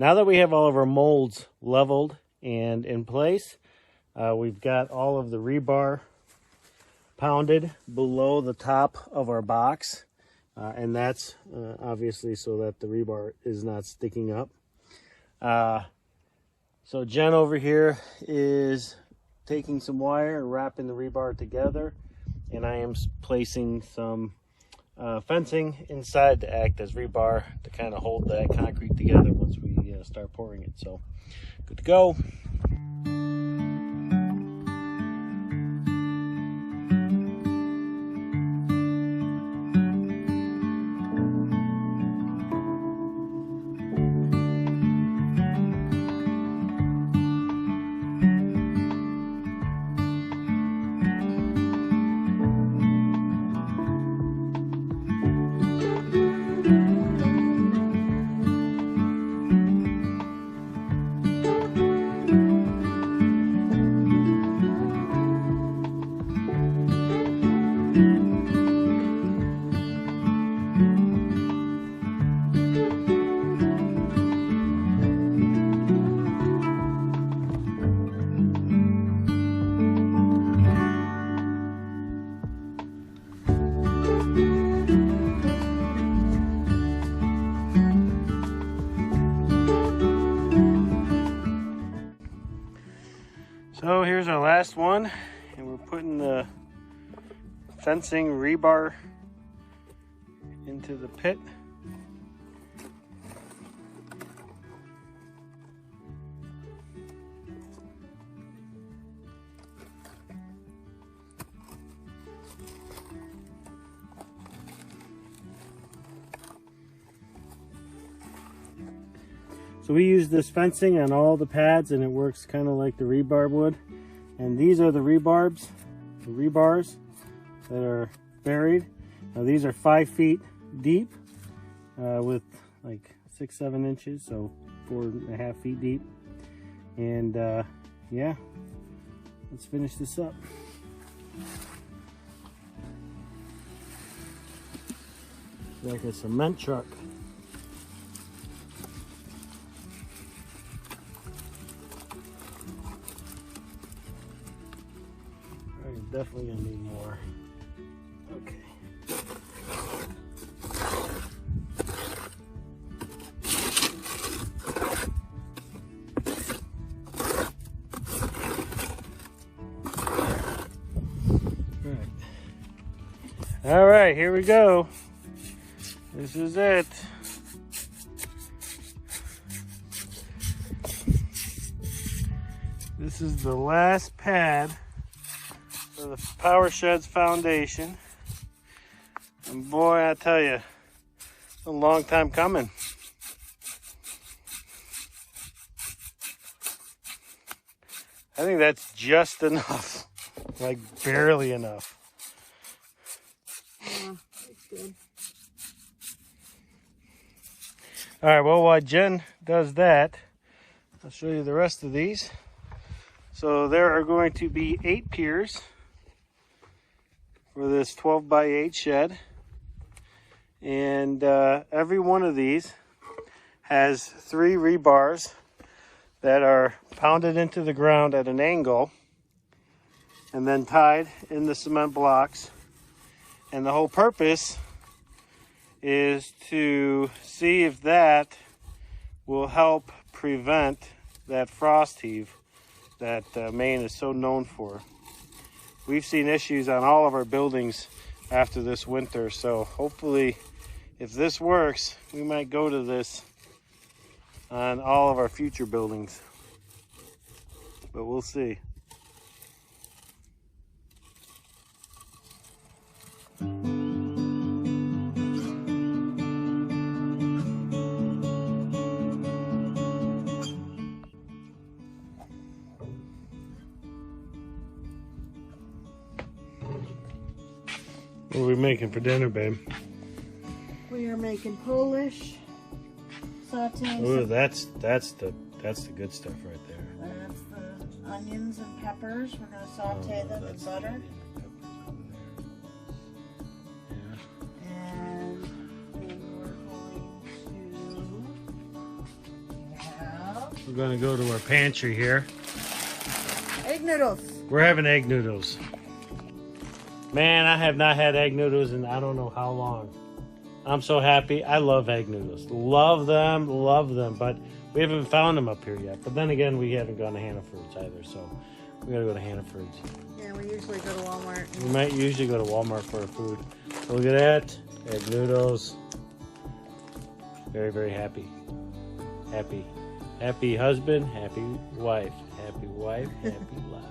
Now that we have all of our molds leveled and in place, we've got all of the rebar pounded below the top of our box. And that's obviously so that the rebar is not sticking up. So Jen over here is taking some wire and wrapping the rebar together. And I am placing some fencing inside to act as rebar to kind of hold that concrete together once we start pouring it. So good to go. So here's our last one, and we're putting the fencing rebar into the pit. So we use this fencing on all the pads, and it works kind of like the rebar would. And these are the rebars that are buried. Now these are 5 feet deep with like 6-7 inches, so 4.5 feet deep. And yeah, let's finish this up. Like a cement truck. Definitely gonna need more. Okay. All right, here we go. This is it. This is the last pad for the Power Shed's foundation. And boy, I tell you, it's a long time coming. I think that's just enough, like barely enough. Yeah, that's good. All right, well, while Jen does that, I'll show you the rest of these. So there are going to be 8 piers for this 12 by 8 shed, and every one of these has 3 rebars that are pounded into the ground at an angle and then tied in the cement blocks. And the whole purpose is to see if that will help prevent that frost heave that Maine is so known for. We've seen issues on all of our buildings after this winter, so hopefully if this works, we might go to this on all of our future buildings, but we'll see. What are we making for dinner, babe? We are making Polish, sauteing. Oh, that's the good stuff right there. That's the onions and peppers. We're going to saute them in butter. And then we're going to we're going to go to our pantry here. Egg noodles. We're having egg noodles. Man, I have not had egg noodles in I don't know how long. I'm so happy. I love egg noodles. Love them, but we haven't found them up here yet. But then again, we haven't gone to Hannaford's either, so we gotta go to Hannaford's. Yeah, we usually go to Walmart. We might usually go to Walmart for our food. So look at that. Egg noodles. Very, very happy. Happy. Happy husband, happy wife. Happy wife, happy life.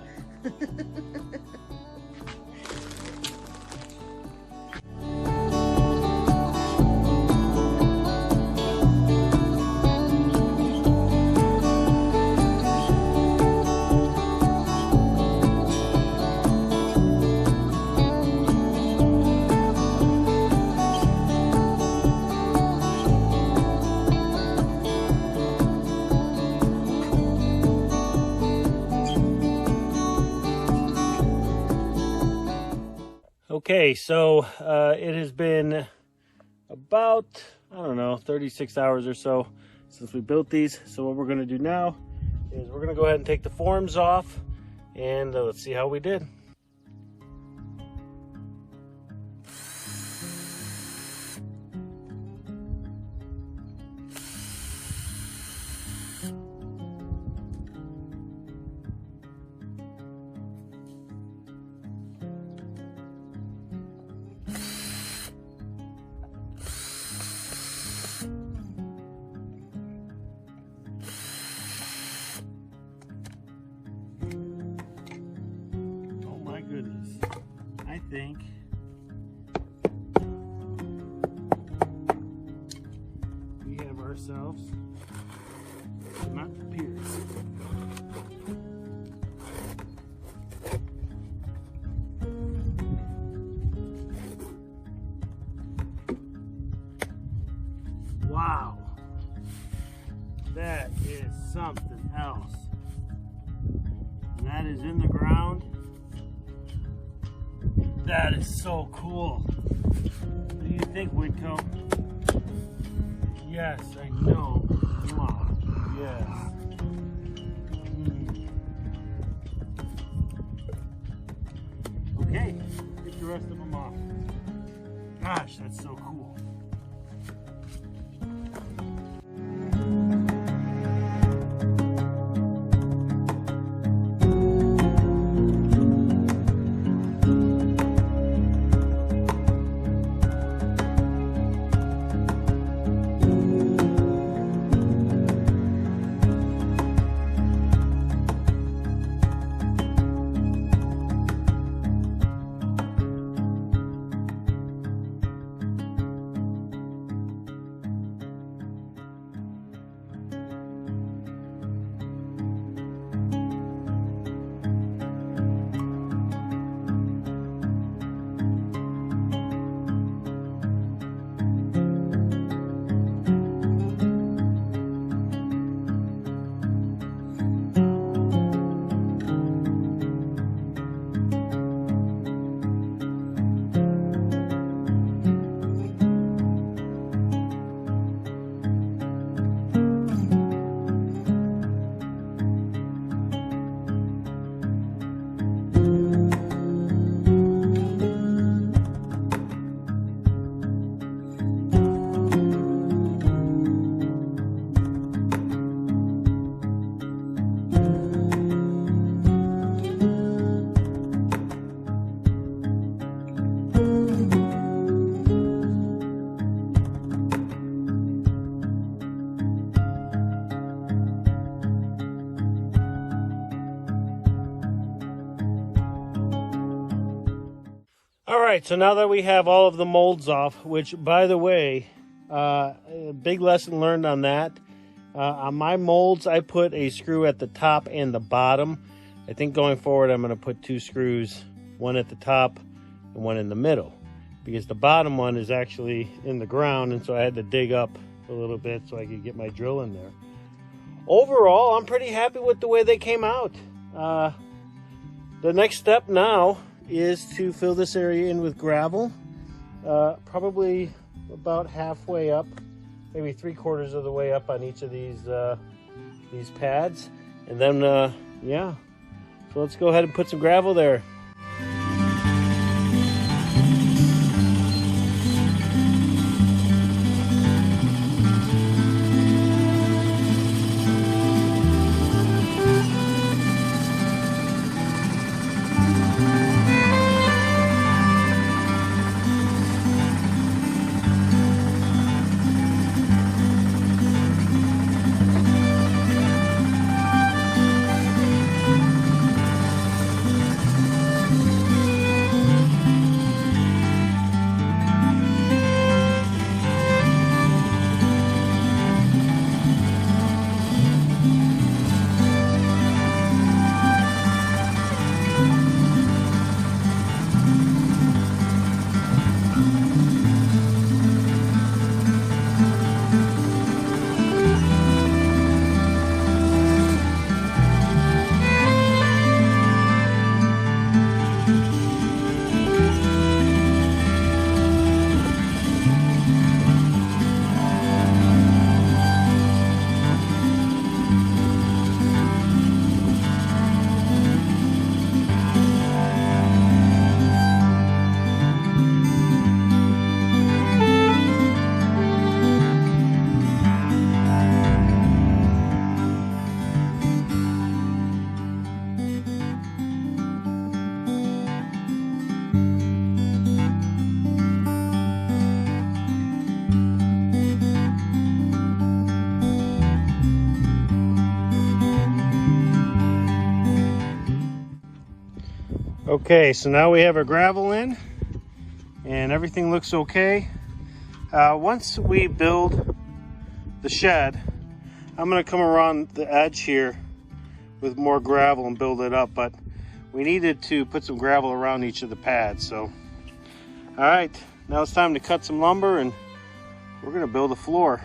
Okay, so it has been about, I don't know, 36 hours or so since we built these. So what we're going to do now is we're going to go ahead and take the forms off and let's see how we did. Goodness, I think we have ourselves not piers. Wow, that is something else. And that is in the ground. That is so cool. What do you think, Whitco? Yes, I know. Mwah. Yes. Okay, get the rest of them off. Gosh, that's so cool. All right, so now that we have all of the molds off, which, by the way, a big lesson learned on that. On my molds, I put a screw at the top and the bottom. I think going forward, I'm going to put 2 screws, one at the top and one in the middle, because the bottom one is actually in the ground, and so I had to dig up a little bit so I could get my drill in there. Overall, I'm pretty happy with the way they came out. The next step now is to fill this area in with gravel, probably about halfway up, maybe 3/4 of the way up on each of these these pads, and then yeah, so let's go ahead and put some gravel there. Okay, so now we have our gravel in and everything looks okay. Once we build the shed, I'm going to come around the edge here with more gravel and build it up, but we needed to put some gravel around each of the pads. So all right, now it's time to cut some lumber and we're going to build a floor.